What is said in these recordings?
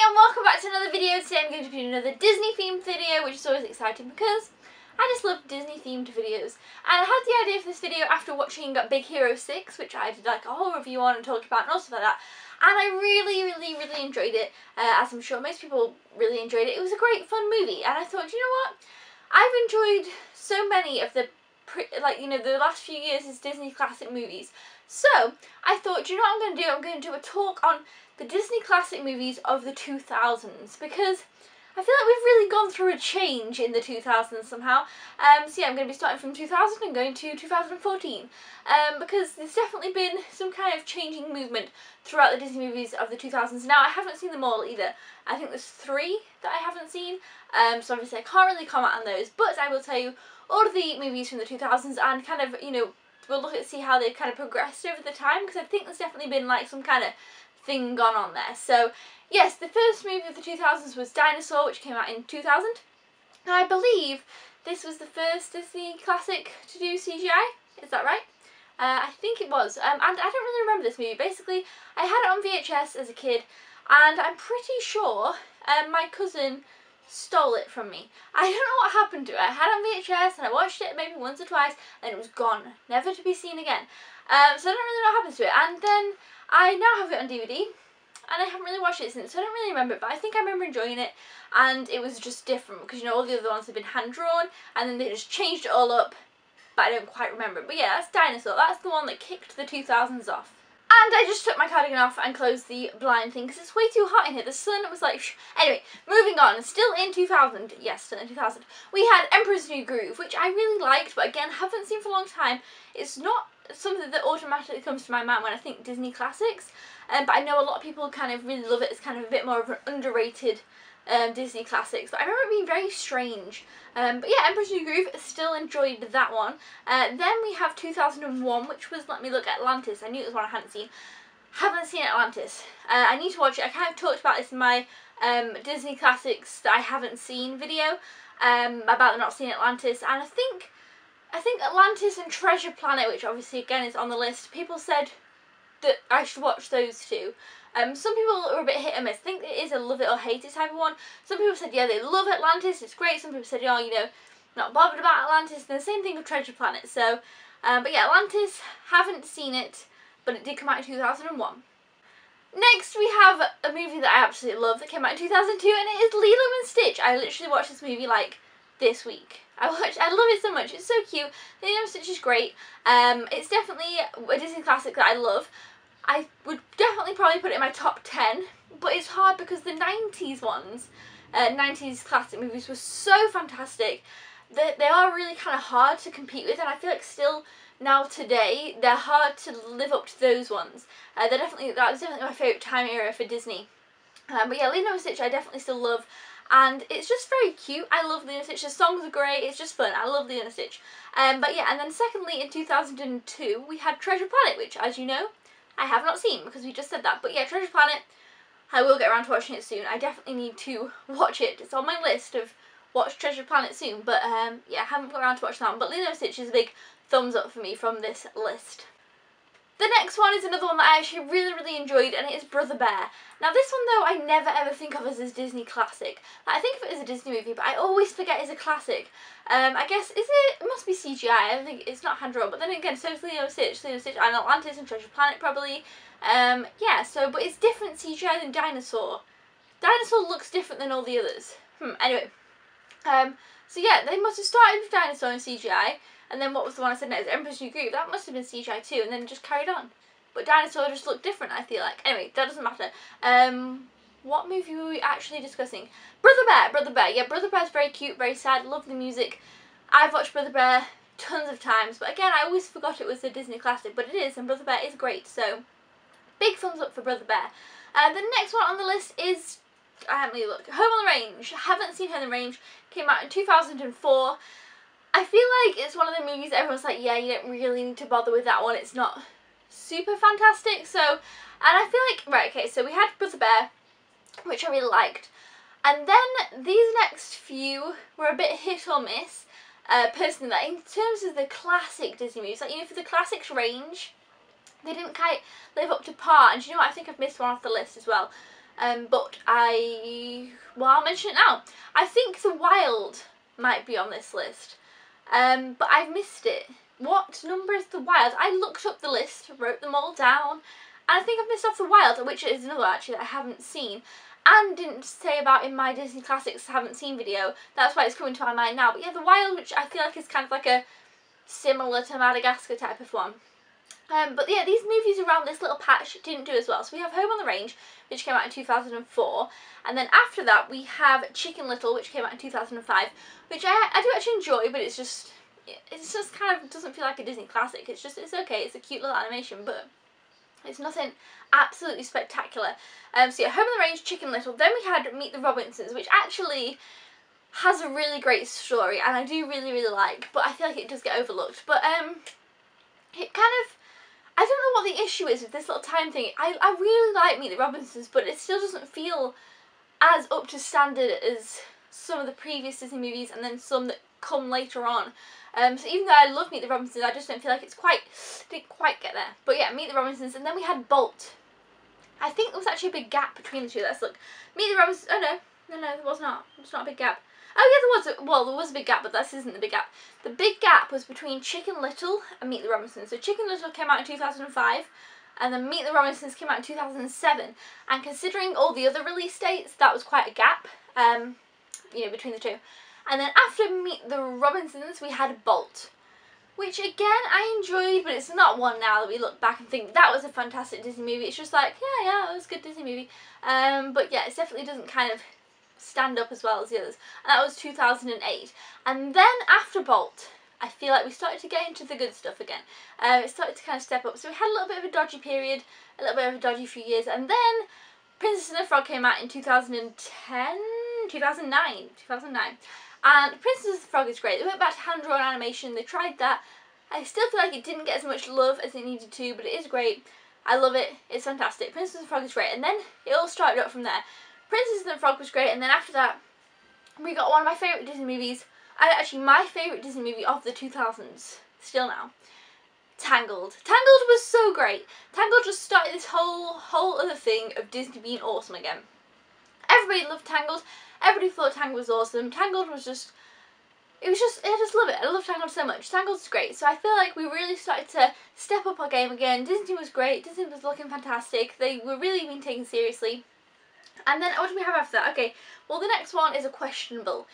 Hi and welcome back to another video. Today I'm going to be doing another Disney themed video, which is always exciting because I just love Disney themed videos. And I had the idea for this video after watching Big Hero 6, which I did like a whole review on and talked about and all stuff like that. And I really enjoyed it, as I'm sure most people really enjoyed it. It was a great fun movie, and I thought, you know what? I've enjoyed so many of the the last few years' Disney classic movies. So I thought, you know what I'm going to do? I'm going to do a talk on the Disney classic movies of the 2000s, because I feel like we've really gone through a change in the 2000s somehow. So yeah, I'm going to be starting from 2000 and going to 2014, because there's definitely been some kind of changing movement throughout the Disney movies of the 2000s. Now, I haven't seen them all either. I think there's 3 that I haven't seen, so obviously I can't really comment on those, but I will tell you all of the movies from the 2000s and kind of, you know, we'll look at see how they've kind of progressed over the time, because I think there's definitely been like some kind of thing gone on there. So yes, the first movie of the 2000s was Dinosaur, which came out in 2000. And I believe this was the first Disney classic to do CGI. Is that right? I think it was. And I don't really remember this movie. Basically, I had it on VHS as a kid, and I'm pretty sure my cousin stole it from me. I don't know what happened to it. I had it on VHS and I watched it maybe once or twice and it was gone, never to be seen again. So I don't really know what happened to it. And then I now have it on DVD and I haven't really watched it since, so I don't really remember it, but I think I remember enjoying it, and it was just different because, you know, all the other ones have been hand drawn and then they just changed it all up, but I don't quite remember it. But yeah, that's Dinosaur. That's the one that kicked the 2000s off. And I just took my cardigan off and closed the blind thing because it's way too hot in here. The sun was like... Anyway, moving on. Still in 2000. Yes, still in 2000. We had Emperor's New Groove, which I really liked, but again, haven't seen for a long time. It's not something that automatically comes to my mind when I think Disney classics. But I know a lot of people kind of really love it. It's kind of a bit more of an underrated Disney classics, but I remember it being very strange. But yeah, Emperor's New Groove, still enjoyed that one. Then we have 2001, which was, let me look, Atlantis. I knew it was one I hadn't seen. Haven't seen Atlantis. I need to watch it. I kind of talked about this in my Disney classics that I haven't seen video, about them not seeing Atlantis, and I think Atlantis and Treasure Planet, which obviously again is on the list, people said that I should watch those two. Some people are a bit hit and miss. I think it is a love it or hate it type of one. Some people said, yeah, they love Atlantis, it's great. Some people said, oh, you know, not bothered about Atlantis. And the same thing with Treasure Planet. So, but yeah, Atlantis, haven't seen it, but it did come out in 2001. Next, we have a movie that I absolutely love that came out in 2002, and it is Lilo and Stitch. I literally watched this movie like this week. I love it so much. It's so cute. Lilo and Stitch is great. It's definitely a Disney classic that I love. I would definitely probably put it in my top 10, but it's hard because the 90s ones, 90s classic movies were so fantastic that they are really kind of hard to compete with, and I feel like still now today they're hard to live up to those ones. That was definitely my favourite time era for Disney. But yeah, Lilo and Stitch I definitely still love, and it's just very cute. I love Lilo and Stitch. The songs are great. It's just fun. I love Lilo and Stitch. But yeah, and then secondly in 2002 we had Treasure Planet, which, as you know, I have not seen because we just said that. But yeah, Treasure Planet, I will get around to watching it soon. I definitely need to watch it. It's on my list of watch Treasure Planet soon. But yeah, I haven't got around to watch that one. But Lilo and Stitch is a big thumbs up for me from this list. The next one is another one that I actually really enjoyed, and it is Brother Bear. Now this one though I never ever think of as a Disney classic. Like, I think of it as a Disney movie, but I always forget it's a classic. I guess, it must be CGI, I don't think, it's not hand-drawn, but then again, so is Lilo and Stitch, and Atlantis and Treasure Planet probably. Yeah, so, but it's different CGI than Dinosaur. Dinosaur looks different than all the others. Anyway. So yeah, they must have started with Dinosaur and CGI, and then what was the one I said next? Emperor's New Groove. That must have been CGI too, and then it just carried on. But Dinosaur just looked different, I feel like. Anyway, that doesn't matter. What movie were we actually discussing? Brother Bear. Brother Bear. Yeah, Brother Bear's very cute, very sad. Love the music. I've watched Brother Bear tons of times, but again, I always forgot it was a Disney classic, but it is, and Brother Bear is great. So, big thumbs up for Brother Bear. The next one on the list is, Home on the Range. Haven't seen Home on the Range. Came out in 2004. I feel like it's one of the movies everyone's like, yeah, you don't really need to bother with that one. It's not super fantastic. So, and I feel like, right, okay, so we had Brother Bear, which I really liked. And then these next few were a bit hit or miss. Personally, like, in terms of the classic Disney movies, like, you know, for the classics range, they didn't quite live up to par. And do you know what? I think I've missed one off the list as well. but I'll mention it now. I think The Wild might be on this list, but I've missed it. What number is The Wild? I looked up the list, wrote them all down, and I think I've missed off The Wild, which is another actually that I haven't seen, and didn't say about in my Disney Classics haven't seen video. That's why it's coming to my mind now. But yeah, The Wild, which I feel like is kind of like a similar to Madagascar type of one. But yeah, these movies around this little patch didn't do as well. So we have Home on the Range, which came out in 2004, and then after that we have Chicken Little, which came out in 2005, which I do actually enjoy, but it's just kind of doesn't feel like a Disney classic. It's okay. It's a cute little animation, but it's nothing absolutely spectacular. So yeah, Home on the Range, Chicken Little. Then we had Meet the Robinsons, which actually has a really great story, and I do really, really like, but I feel like it does get overlooked. But it kind of, I don't know what the issue is with this little time thing. I really like Meet the Robinsons, but it still doesn't feel as up to standard as some of the previous Disney movies, and then some that come later on. So even though I love Meet the Robinsons, I just don't feel like didn't quite get there. But yeah, Meet the Robinsons, and then we had Bolt. I think there was actually a big gap between the two. Let's look. Meet the Robinsons, oh no, there was not. It's not a big gap. Oh yeah, there was a big gap, but this isn't the big gap. The big gap was between Chicken Little and Meet the Robinsons. So Chicken Little came out in 2005, and then Meet the Robinsons came out in 2007. And considering all the other release dates, that was quite a gap, between the two. And then after Meet the Robinsons, we had Bolt, which again I enjoyed, but it's not one now that we look back and think that was a fantastic Disney movie. It's just like, yeah, it was a good Disney movie. But yeah, it definitely doesn't kind of stand up as well as the others. And that was 2008. And then after Bolt, I feel like we started to get into the good stuff again. It started to kind of step up. So we had a little bit of a dodgy period, a little bit of a dodgy few years, and then Princess and the Frog came out in 2009. And Princess and the Frog is great. They went back to hand-drawn animation, they tried that. I still feel like it didn't get as much love as it needed to, but it is great. I love it. It's fantastic. Princess and the Frog is great. And then it all started up from there. Princess and the Frog was great, and then after that, we got one of my favourite Disney movies. Actually, my favourite Disney movie of the 2000s, still now. Tangled. Tangled was so great. Tangled just started this whole other thing of Disney being awesome again. Everybody loved Tangled. Everybody thought Tangled was awesome. Tangled was just, I just love it. I love Tangled so much. Tangled's great. So I feel like we really started to step up our game again. Disney was great. Disney was looking fantastic. They were really being taken seriously. And then what do we have after that? Okay, well the next one is a questionable.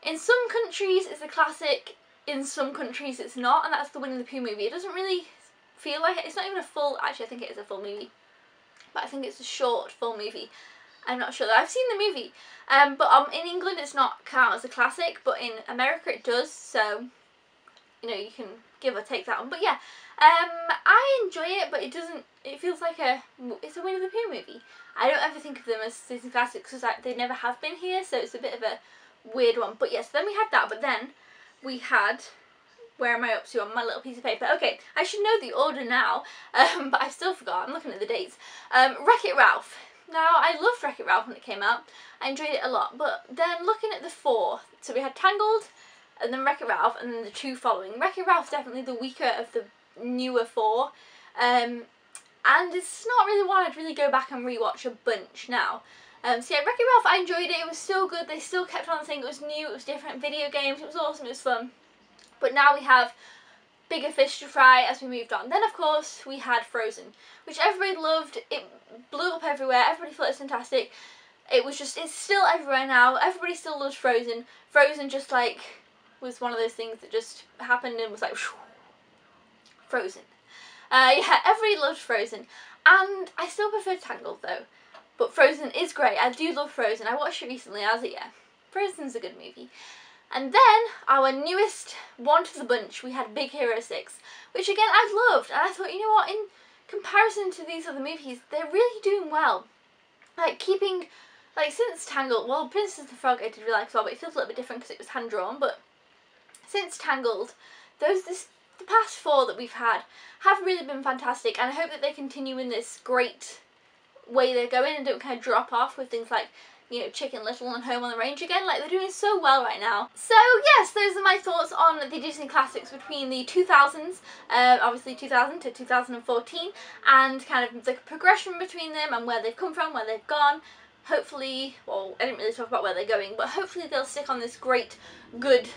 In some countries it's a classic, in some countries it's not, and that's the Winnie the Pooh movie. It doesn't really feel like it. It's not even a full, actually I think it is a full movie, but I think it's a short full movie. I'm not sure though. I've seen the movie, but in England it's not count as a classic, but in America it does, so you can give or take that one. But yeah, I enjoy it, but it feels like it's a Winnie the Pooh movie. I don't ever think of them as Disney classics because they never have been here, so it's a bit of a weird one. But yes, then we had that, but then we had, where am I up to on my little piece of paper? Okay, I should know the order now, but I still forgot. I'm looking at the dates. Wreck-It Ralph. Now, I loved Wreck-It Ralph when it came out. I enjoyed it a lot, but then looking at the four, so we had Tangled, and then Wreck-It Ralph, and then the two following. Wreck-It Ralph's definitely the weaker of the newer four, and it's not really one I'd really go back and rewatch a bunch now. So yeah, Wreck-It Ralph, I enjoyed it. It was still good. They still kept on saying it was new, it was different video games, it was awesome, it was fun. But now we have bigger fish to fry as we moved on. Then of course we had Frozen, which everybody loved. It blew up everywhere. Everybody thought it was fantastic. It's still everywhere now. Everybody still loves Frozen. Frozen just like was one of those things that just happened and was like whew, Frozen. Yeah, everybody loved Frozen, and I still prefer Tangled though. But Frozen is great. I do love Frozen. I watched it recently. I was like, yeah, Frozen's a good movie. And then our newest one to the bunch, we had Big Hero 6, which again I loved, and I thought, you know what, in comparison to these other movies, they're really doing well. Since Tangled, well, Princess and the Frog I did really like as well, but it feels a little bit different because it was hand-drawn, but since Tangled, the past four that we've had have really been fantastic, and I hope that they continue in this great way they're going and don't kind of drop off with things like, Chicken Little and Home on the Range again. Like, they're doing so well right now. So yes, those are my thoughts on the Disney classics between the 2000s, obviously 2000 to 2014, and kind of the progression between them and where they've come from, where they've gone. hopefully, well, I didn't really talk about where they're going, but hopefully they'll stick on this great, good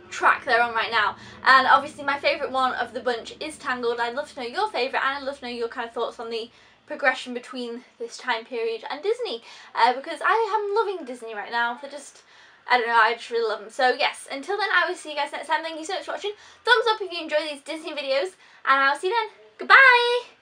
track they're on right now. And obviously my favourite one of the bunch is Tangled. I'd love to know your favourite, and I'd love to know your kind of thoughts on the progression between this time period and Disney, because I am loving Disney right now. They're just, I don't know, I just really love them. So yes, until then, I will see you guys next time. Thank you so much for watching. Thumbs up if you enjoy these Disney videos, and I'll see you then. Goodbye!